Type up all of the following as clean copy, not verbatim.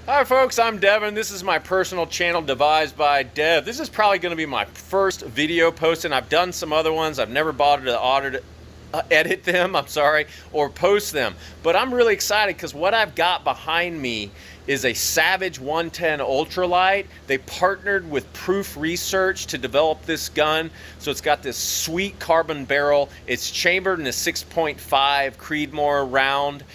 Hi folks, I'm Devin. This is my personal channel devised by Dev. This is probably going to be my first video posting. I've done some other ones. I've never bothered to edit them, or post them. But I'm really excited because what I've got behind me is a Savage 110 Ultralite. They partnered with Proof Research to develop this gun. So it's got this sweet carbon barrel. It's chambered in a 6.5 Creedmoor round.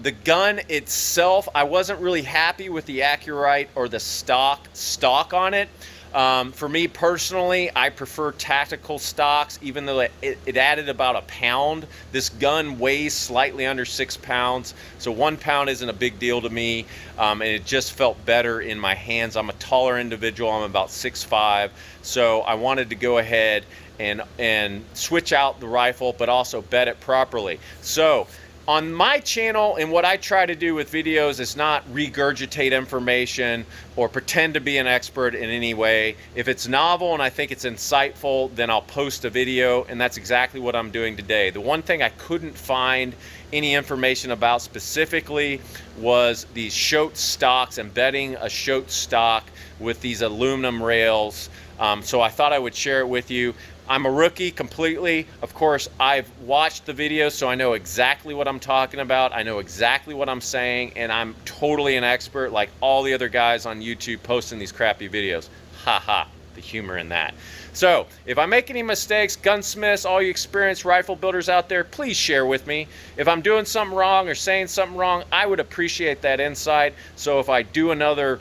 The gun itself, I wasn't really happy with the Accurite or the stock on it. For me personally, I prefer tactical stocks, even though it added about a pound. This gun weighs slightly under 6 pounds, so 1 pound isn't a big deal to me, and it just felt better in my hands. I'm a taller individual, I'm about 6'5", so I wanted to go ahead and switch out the rifle, but also bet it properly. So on my channel, and what I try to do with videos is not regurgitate information or pretend to be an expert in any way. If it's novel and I think it's insightful, then I'll post a video, and that's exactly what I'm doing today. The one thing I couldn't find any information about specifically was these Choate stocks, embedding a Choate stock with these aluminum rails. So I thought I would share it with you. I'm a rookie completely. Of course, I've watched the videos, so I know exactly what I'm talking about. I know exactly what I'm saying, and I'm totally an expert like all the other guys on YouTube posting these crappy videos. Ha ha, the humor in that. So if I make any mistakes, gunsmiths, all you experienced rifle builders out there, please share with me. If I'm doing something wrong or saying something wrong, I would appreciate that insight. So if I do another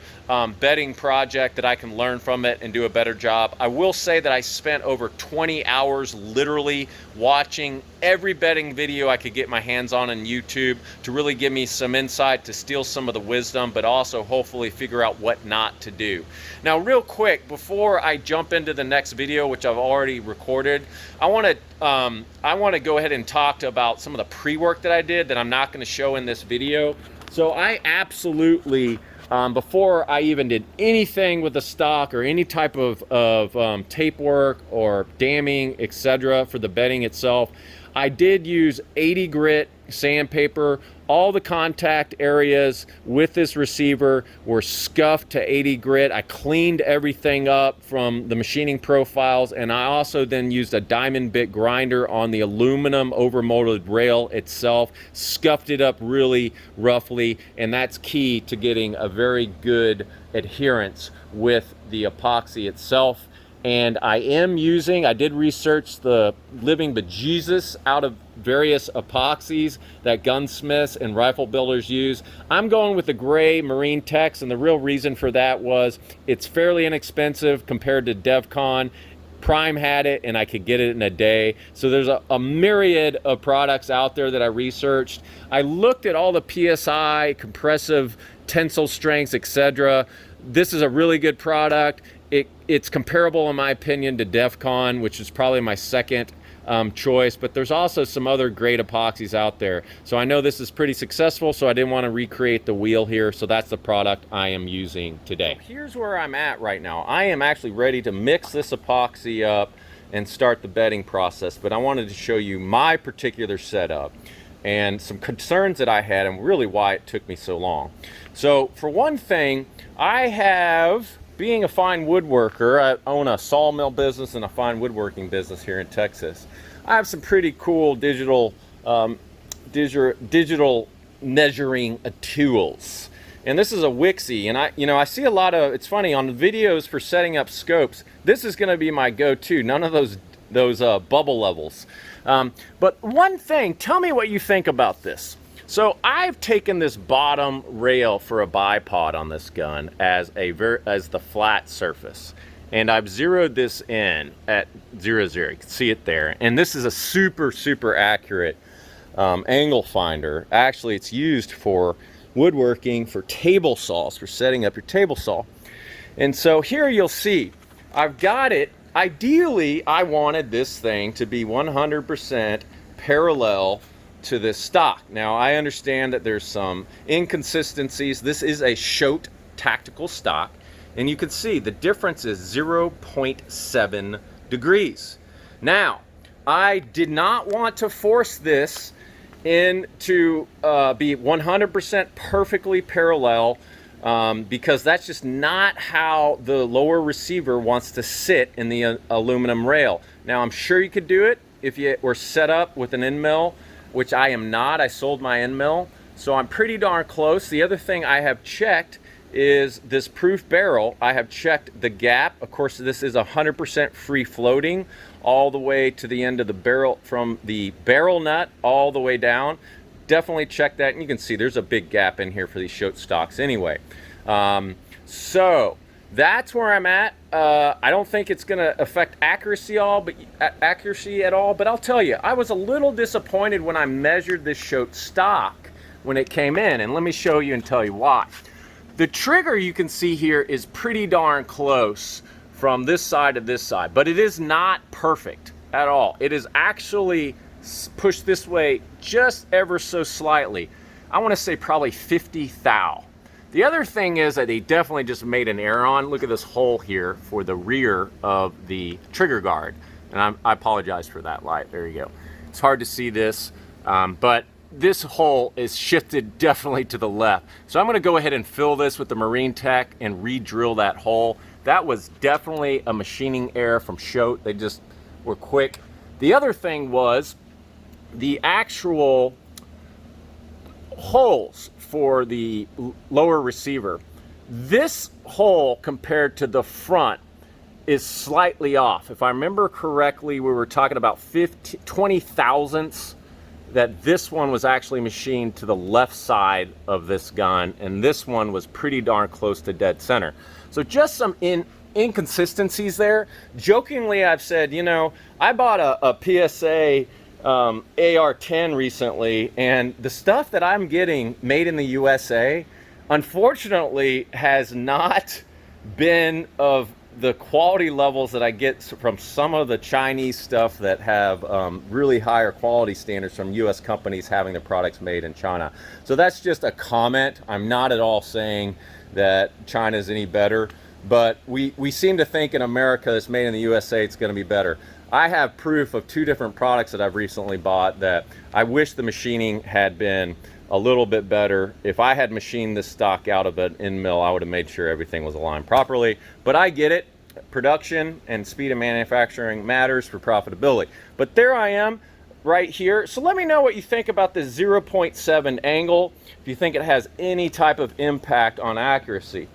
bedding project, that I can learn from it and do a better job. I will say that I spent over 20 hours literally watching every bedding video I could get my hands on YouTube to really give me some insight, to steal some of the wisdom, but also hopefully figure out what not to do. Now real quick, before I jump into the next video, which I've already recorded, I want to go ahead and talk about some of the pre-work that I did that I'm not going to show in this video. So I absolutely, before I even did anything with the stock or any type of tape work or damming, etc., for the bedding itself, I did use 80 grit sandpaper. All the contact areas with this receiver were scuffed to 80 grit. I cleaned everything up from the machining profiles, and I also then used a diamond bit grinder on the aluminum overmolded rail itself, scuffed it up really roughly, and that's key to getting a very good adherence with the epoxy itself. And I did research the living bejesus out of various epoxies that gunsmiths and rifle builders use. I'm going with the gray Marine Tex, and the real reason for that was it's fairly inexpensive compared to DevCon. Prime had it, and I could get it in a day. So there's a myriad of products out there that I researched. I looked at all the PSI, compressive tensile strengths, etc. This is a really good product. It's comparable, in my opinion, to DevCon, which is probably my second choice, but there's also some other great epoxies out there. So I know this is pretty successful, so I didn't want to recreate the wheel here, so that's the product I am using today. Here's where I'm at right now. I am actually ready to mix this epoxy up and start the bedding process, but I wanted to show you my particular setup and some concerns that I had and really why it took me so long. So for one thing, being a fine woodworker, I own a sawmill business and a fine woodworking business here in Texas. I have some pretty cool digital measuring tools. And this is a Wixie, and I see a lot of, it's funny, on the videos for setting up scopes, this is gonna be my go-to, none of those bubble levels. But one thing, tell me what you think about this. So I've taken this bottom rail for a bipod on this gun as the flat surface, and I've zeroed this in at 0, 0. You can see it there, and this is a super accurate angle finder. Actually, it's used for woodworking, for table saws, for setting up your table saw. And so here you'll see I've got it. Ideally, I wanted this thing to be 100% parallel to this stock. Now I understand that there's some inconsistencies. This is a Choate Tactical Stock, and you can see the difference is 0.7 degrees. Now I did not want to force this in to be 100% perfectly parallel because that's just not how the lower receiver wants to sit in the aluminum rail. Now, I'm sure you could do it if you were set up with an end mill, which I am not. I sold my end mill, so I'm pretty darn close. The other thing I have checked is this proof barrel. I have checked the gap. Of course, this is 100% free floating all the way to the end of the barrel, from the barrel nut all the way down. Definitely check that, and you can see there's a big gap in here for these Choate stocks anyway. So that's where I'm at. I don't think it's going to affect accuracy at all, but I'll tell you, I was a little disappointed when I measured this Choate stock when it came in, and let me show you and tell you why. The trigger, you can see here, is pretty darn close from this side to this side, but it is not perfect at all. It is actually pushed this way just ever so slightly. I want to say probably 50 thou. The other thing is that they definitely just made an error on. Look at this hole here for the rear of the trigger guard. And I apologize for that light. There you go. It's hard to see this, but this hole is shifted definitely to the left. So I'm going to go ahead and fill this with the Marine Tech and re-drill that hole. That was definitely a machining error from Choate. They just were quick. The other thing was the actual holes for the lower receiver. This hole compared to the front is slightly off. If I remember correctly, we were talking about 20 thousandths, that this one was actually machined to the left side of this gun, and this one was pretty darn close to dead center. So just some inconsistencies there. Jokingly, I've said, you know, I bought a PSA AR-10 recently, and the stuff that I'm getting made in the USA, unfortunately, has not been of the quality levels that I get from some of the Chinese stuff that have really higher quality standards from US companies having their products made in China. So that's just a comment. I'm not at all saying that China is any better, but we seem to think in America that's made in the USA, it's going to be better. I have proof of 2 different products that I've recently bought that I wish the machining had been a little bit better. If I had machined this stock out of an end mill, I would have made sure everything was aligned properly. But I get it. Production and speed of manufacturing matters for profitability. But there I am right here. So let me know what you think about this 0.7 angle, if you think it has any type of impact on accuracy.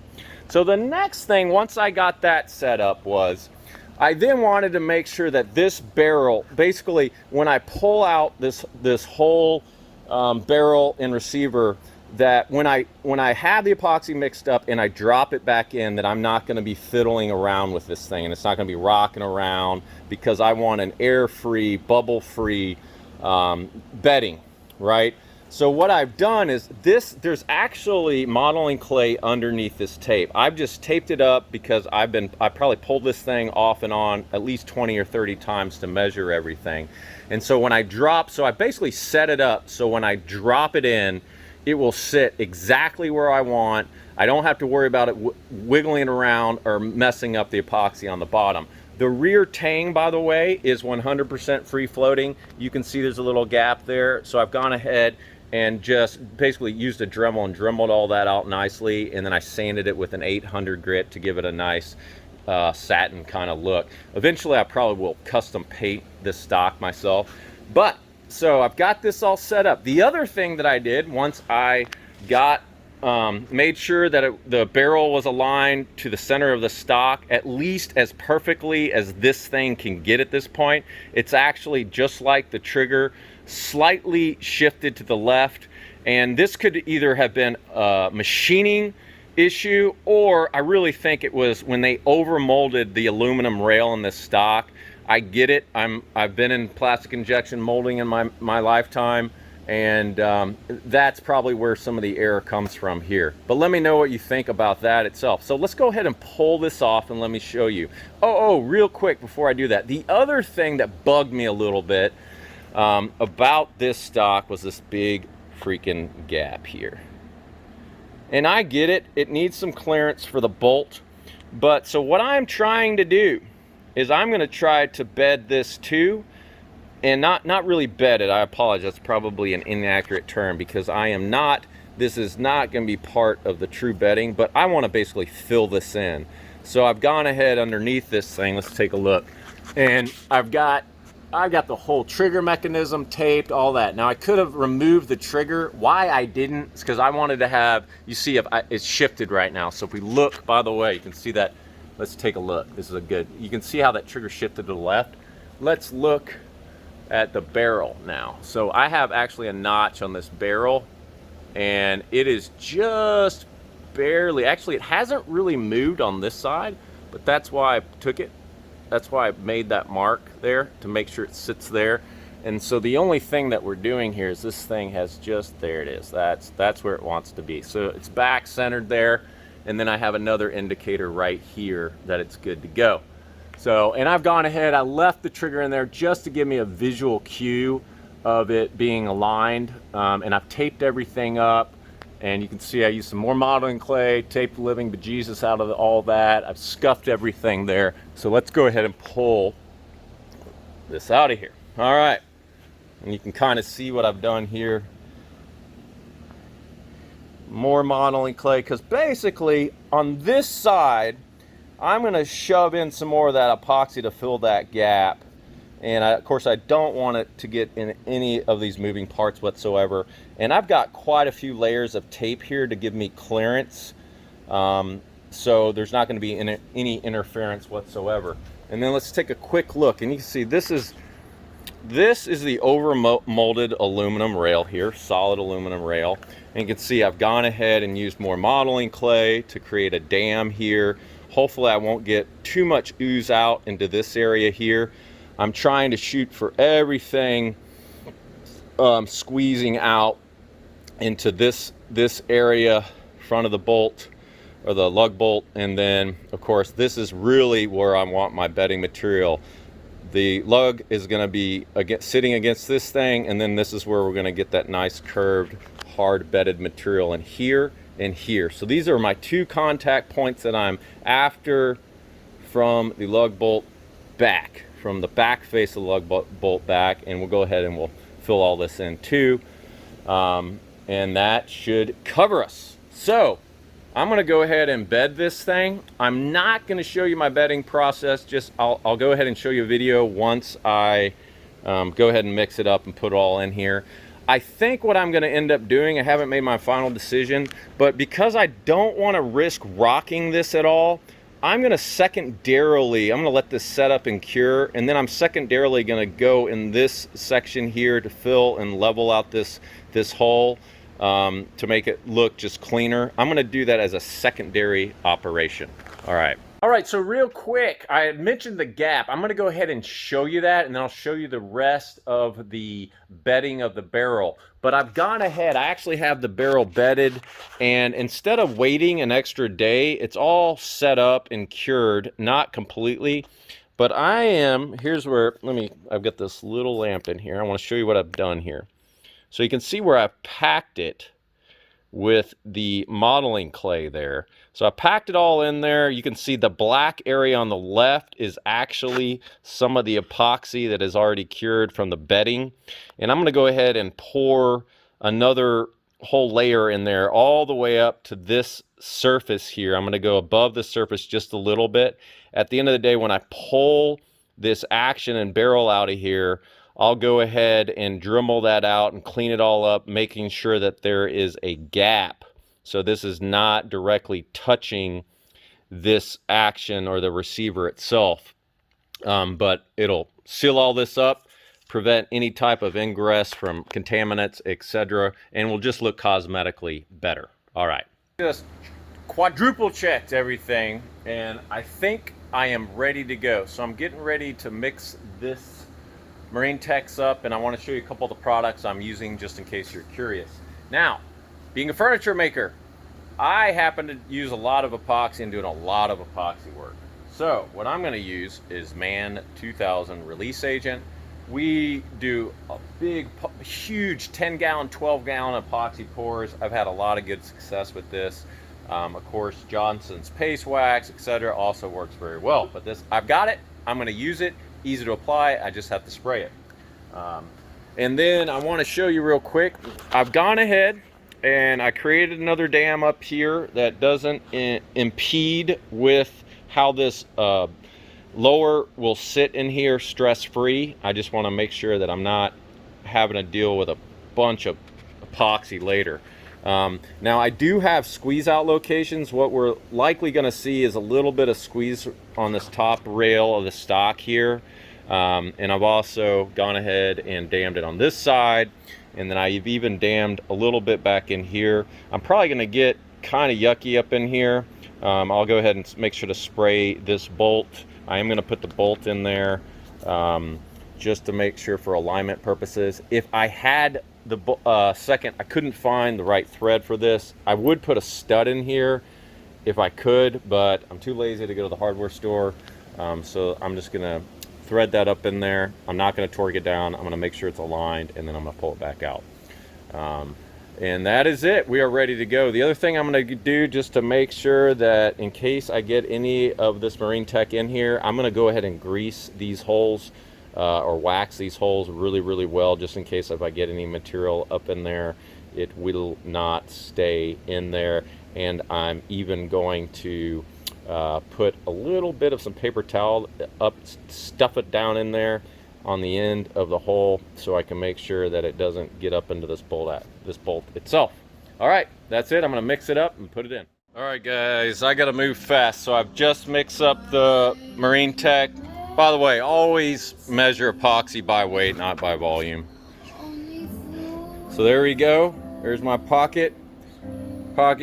So the next thing, once I got that set up, was I then wanted to make sure that this barrel, basically when I pull out this whole barrel and receiver, that when I have the epoxy mixed up and I drop it back in, that I'm not going to be fiddling around with this thing, and it's not going to be rocking around, because I want an air-free, bubble-free bedding, right? So what I've done is there's actually modeling clay underneath this tape. I've just taped it up because I probably pulled this thing off and on at least 20 or 30 times to measure everything. And so when I drop, so I basically set it up so when I drop it in, it will sit exactly where I want. I don't have to worry about it wiggling around or messing up the epoxy on the bottom. The rear tang, by the way, is 100% free floating. You can see there's a little gap there. So I've gone ahead and just basically used a Dremel and dremeled all that out nicely, and then I sanded it with an 800 grit to give it a nice satin kind of look. Eventually I probably will custom paint this stock myself. But so I've got this all set up. The other thing that I did once I got made sure that the barrel was aligned to the center of the stock, at least as perfectly as this thing can get at this point. It's actually just like the trigger, slightly shifted to the left, and this could either have been a machining issue, or I really think it was when they over molded the aluminum rail in this stock. I get it. I've been in plastic injection molding in my lifetime, and that's probably where some of the error comes from here. But let me know what you think about that itself. So let's go ahead and pull this off and let me show you. Oh, real quick before I do that, the other thing that bugged me a little bit about this stock was this big freaking gap here. And I get it. It needs some clearance for the bolt. But so what I'm trying to do is I'm going to try to bed this too, and not really bed it. I apologize, that's probably an inaccurate term, because I am not This is not going to be part of the true bedding, but I want to basically fill this in. So I've gone ahead underneath this thing. Let's take a look. And I've got the whole trigger mechanism taped, all that. Now I could have removed the trigger. Why I didn't is because I wanted to have, you see if it's shifted right now. So if we look, by the way, you can see that. Let's take a look. This is a good, you can see how that trigger shifted to the left. Let's look at the barrel now. So I have actually a notch on this barrel, and it is just barely, actually it hasn't really moved on this side, but that's why I took it. That's why I made that mark there, to make sure it sits there. And so the only thing that we're doing here is this thing has just, there it is. That's where it wants to be. So it's back centered there. And then I have another indicator right here that it's good to go. So, and I've gone ahead, I left the trigger in there just to give me a visual cue of it being aligned. And I've taped everything up. And you can see I used some more modeling clay, taped the living bejesus out of all that. I've scuffed everything there. So let's go ahead and pull this out of here. All right. And you can kind of see what I've done here. More modeling clay, because basically on this side, I'm going to shove in some more of that epoxy to fill that gap. And of course I don't want it to get in any of these moving parts whatsoever. And I've got quite a few layers of tape here to give me clearance. So there's not going to be any interference whatsoever. And then let's take a quick look, and you can see this is the over molded aluminum rail here, solid aluminum rail. And you can see I've gone ahead and used more modeling clay to create a dam here. Hopefully I won't get too much ooze out into this area here. I'm trying to shoot for everything squeezing out into this area, front of the bolt or the lug bolt. And then of course this is really where I want my bedding material. The lug is going to be sitting against this thing, and then this is where we're going to get that nice curved hard bedded material in here and here. So these are my two contact points that I'm after from the lug bolt back, from the back face of the lug bolt back. And we'll go ahead and we'll fill all this in too, and that should cover us. So I'm going to go ahead and bed this thing. I'm not going to show you my bedding process. Just I'll go ahead and show you a video once I go ahead and mix it up and put it all in here. I think what I'm going to end up doing, I haven't made my final decision, but because I don't want to risk rocking this at all, I'm going to let this set up and cure, and then I'm secondarily going to go in this section here to fill and level out this hole to make it look just cleaner. I'm going to do that as a secondary operation. All right, so real quick, I had mentioned the gap. I'm going to go ahead and show you that, and then I'll show you the rest of the bedding of the barrel. But I've gone ahead, I actually have the barrel bedded, and instead of waiting an extra day, it's all set up and cured, not completely. But here's where, I've got this little lamp in here. I want to show you what I've done here. So you can see where I've packed it with the modeling clay there. So I packed it all in there. You can see the black area on the left is actually some of the epoxy that is already cured from the bedding. And I'm going to go ahead and pour another whole layer in there all the way up to this surface here. I'm going to go above the surface just a little bit. At the end of the day, when I pull this action and barrel out of here, I'll go ahead and Dremel that out and clean it all up, making sure that there is a gap. So this is not directly touching this action or the receiver itself. But it'll seal all this up, prevent any type of ingress from contaminants, etc., and will just look cosmetically better. All right. Just quadruple checked everything, and I think I am ready to go. So I'm getting ready to mix this Marine Tex up, and I want to show you a couple of the products I'm using just in case you're curious. Now, being a furniture maker, I happen to use a lot of epoxy and doing a lot of epoxy work. So what I'm going to use is Man 2000 release agent. We do a big, huge 10-gallon, 12-gallon epoxy pours. I've had a lot of good success with this. Of course, Johnson's Paste Wax, etc. also works very well. But this, I've got it. I'm going to use it. Easy to apply. I just have to spray it. And then I want to show you real quick. I've gone ahead and I created another dam up here that doesn't impede with how this lower will sit in here stress-free. I just want to make sure that I'm not having to deal with a bunch of epoxy later. Now I do have squeeze out locations. What we're likely going to see is a little bit of squeeze on this top rail of the stock here. And I've also gone ahead and dammed it on this side, and then I've even dammed a little bit back in here. I'm probably going to get kind of yucky up in here. I'll go ahead and make sure to spray this bolt. I am going to put the bolt in there just to make sure for alignment purposes. If I had the I couldn't find the right thread for this, I would put a stud in here if I could, but I'm too lazy to go to the hardware store. So I'm just going to thread that up in there. I'm not going to torque it down. I'm going to make sure it's aligned, and then I'm going to pull it back out. And that is it. We are ready to go. The other thing I'm going to do, just to make sure that in case I get any of this Marine Tech in here, I'm going to go ahead and grease these holes or wax these holes really, really well, just in case if I get any material up in there, it will not stay in there. And I'm even going to put a little bit of some paper towel up, stuff it down in there on the end of the hole, so I can make sure that it doesn't get up into this bolt itself. All right, that's it. I'm gonna mix it up and put it in. All right, guys, I gotta move fast, so I've just mixed up the Marine Tech. By the way, always measure epoxy by weight, not by volume. So there we go. There's my pocket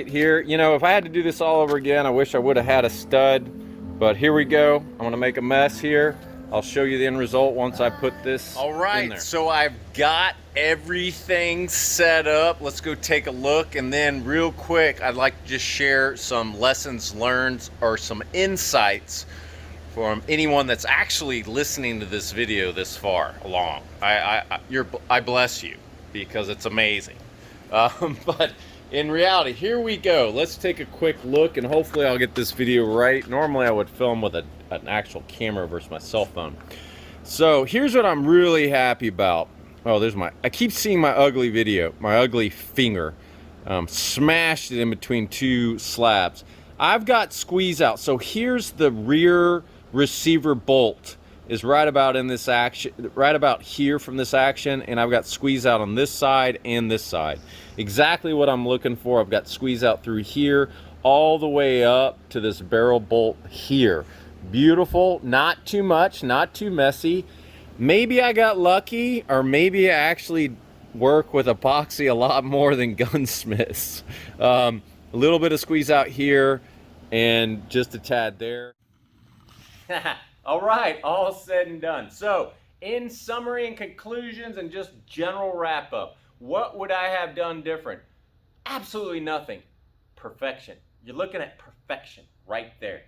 here. You know, if I had to do this all over again, I wish I would have had a stud, but here we go. I'm gonna make a mess here. I'll show you the end result once I put this in there. All right, so I've got everything set up. Let's go take a look, and then real quick, I'd like to just share some lessons learned or some insights from anyone that's actually listening to this video this far along. I bless you, because it's amazing. But in reality, here we go. Let's take a quick look, and hopefully I'll get this video right. Normally I would film with an actual camera versus my cell phone. So here's what I'm really happy about. Oh, I keep seeing my ugly video, my ugly finger. Smashed it in between two slabs. I've got squeeze out. So here's the rear receiver bolt is right about in this action, right about here from this action, and I've got squeeze out on this side and this side. Exactly what I'm looking for. I've got squeeze out through here all the way up to this barrel bolt here. Beautiful, not too much, not too messy. Maybe I got lucky, or maybe I actually work with epoxy a lot more than gunsmiths. A little bit of squeeze out here and just a tad there. All right, all said and done. So, in summary and conclusions and just general wrap up, what would I have done different? Absolutely nothing. Perfection. You're looking at perfection right there.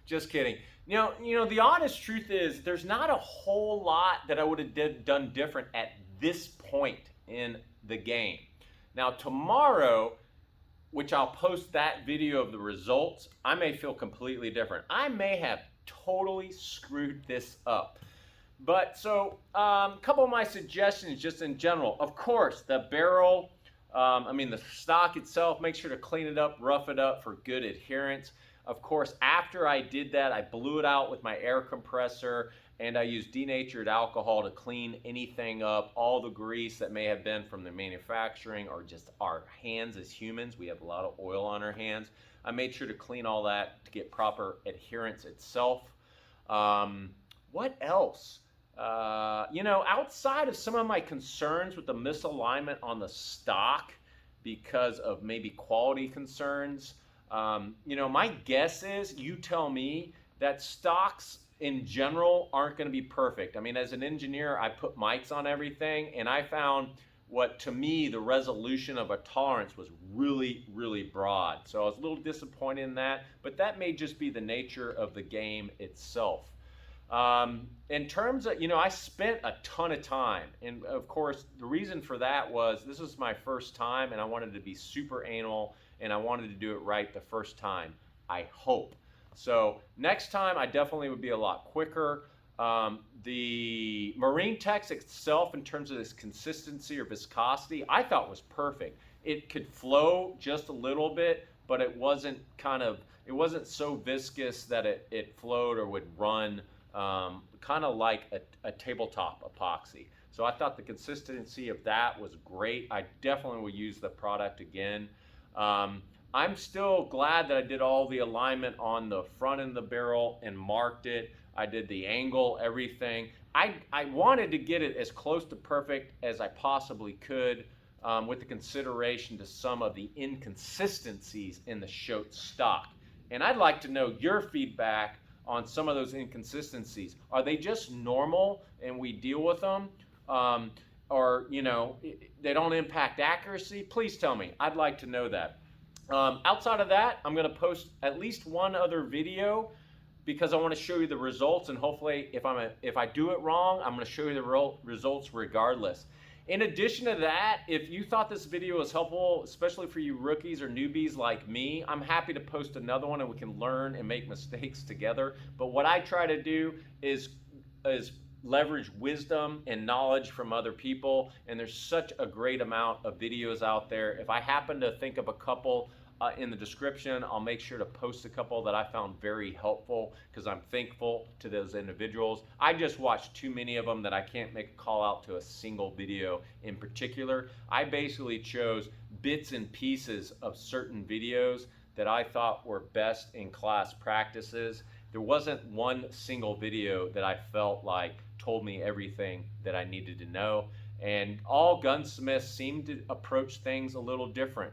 Just kidding. You know, the honest truth is there's not a whole lot that I would have done different at this point in the game. Now, tomorrow, which I'll post that video of the results, I may feel completely different. I may have totally screwed this up. But so a couple of my suggestions just in general. Of course, the barrel, the stock itself, make sure to clean it up, rough it up for good adherence. Of course, after I did that, I blew it out with my air compressor, and I used denatured alcohol to clean anything up, all the grease that may have been from the manufacturing or just our hands as humans. We have a lot of oil on our hands. I made sure to clean all that to get proper adherence itself. What else? Outside of some of my concerns with the misalignment on the stock because of maybe quality concerns, my guess is, you tell me, that stocks in general aren't going to be perfect. I mean, as an engineer, I put mics on everything, and I found what, to me, the resolution of a tolerance was really, really broad. So I was a little disappointed in that, but that may just be the nature of the game itself. In terms of, I spent a ton of time, and of course, the reason for that was this was my first time, and I wanted to be super anal, and I wanted to do it right the first time, I hope. So next time, I definitely would be a lot quicker. The Marine Tech itself, in terms of this consistency or viscosity, I thought was perfect. it could flow just a little bit, but it wasn't so viscous that it flowed or would run, kind of like a tabletop epoxy. So I thought the consistency of that was great. I definitely will use the product again. I'm still glad that I did all the alignment on the front end of the barrel and marked it. I did the angle, everything. I wanted to get it as close to perfect as I possibly could, with the consideration to some of the inconsistencies in the Choate stock. And I'd like to know your feedback on some of those inconsistencies. Are they just normal and we deal with them? Or, you know, they don't impact accuracy? Please tell me. I'd like to know that. Outside of that, I'm going to post at least one other video because I want to show you the results, and hopefully if I do it wrong, I'm going to show you the results regardless. In addition to that, if you thought this video was helpful, especially for you rookies or newbies like me, I'm happy to post another one and we can learn and make mistakes together. But what I try to do is leverage wisdom and knowledge from other people, and there's such a great amount of videos out there. If I happen to think of a couple in the description, I'll make sure to post a couple that I found very helpful because I'm thankful to those individuals. I just watched too many of them that I can't make a call out to a single video in particular. I basically chose bits and pieces of certain videos that I thought were best in class practices. There wasn't one single video that I felt like told me everything that I needed to know. And all gunsmiths seem to approach things a little different.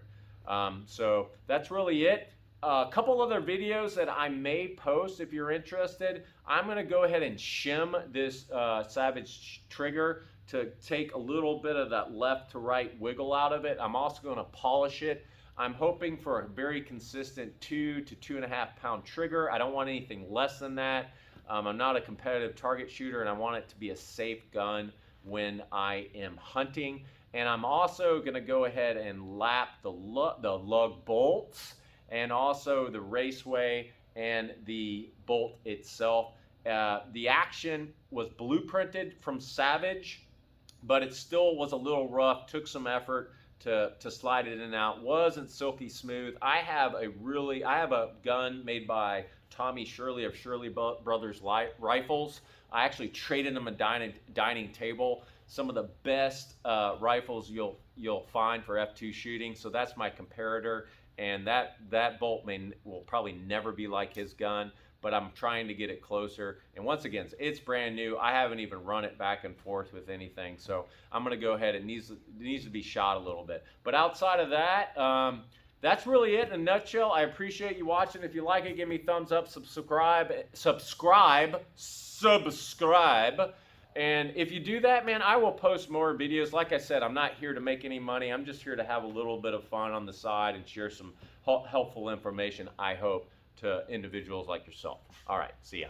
So that's really it. A couple other videos that I may post if you're interested. I'm going to go ahead and shim this Savage trigger to take a little bit of that left to right wiggle out of it. I'm also going to polish it. I'm hoping for a very consistent 2 to 2.5 pound trigger. I don't want anything less than that. I'm not a competitive target shooter, and I want it to be a safe gun when I am hunting. And I'm also going to go ahead and lap the lug bolts and also the raceway and the bolt itself. The action was blueprinted from Savage, but it still was a little rough, took some effort to slide it in and out. Wasn't silky smooth. I have a gun made by Tommy Shirley of Shirley Brothers Rifles. I actually traded them a dining table. Some of the best rifles you'll find for F2 shooting. So that's my comparator, and that bolt will probably never be like his gun, but I'm trying to get it closer. And once again, it's brand new. I haven't even run it back and forth with anything, so I'm going to go ahead. It needs to be shot a little bit. But outside of that, that's really it in a nutshell. I appreciate you watching. If you like it, give me a thumbs up, subscribe. And if you do that, man, I will post more videos. Like I said, I'm not here to make any money. I'm just here to have a little bit of fun on the side and share some helpful information, I hope, to individuals like yourself. All right, see ya.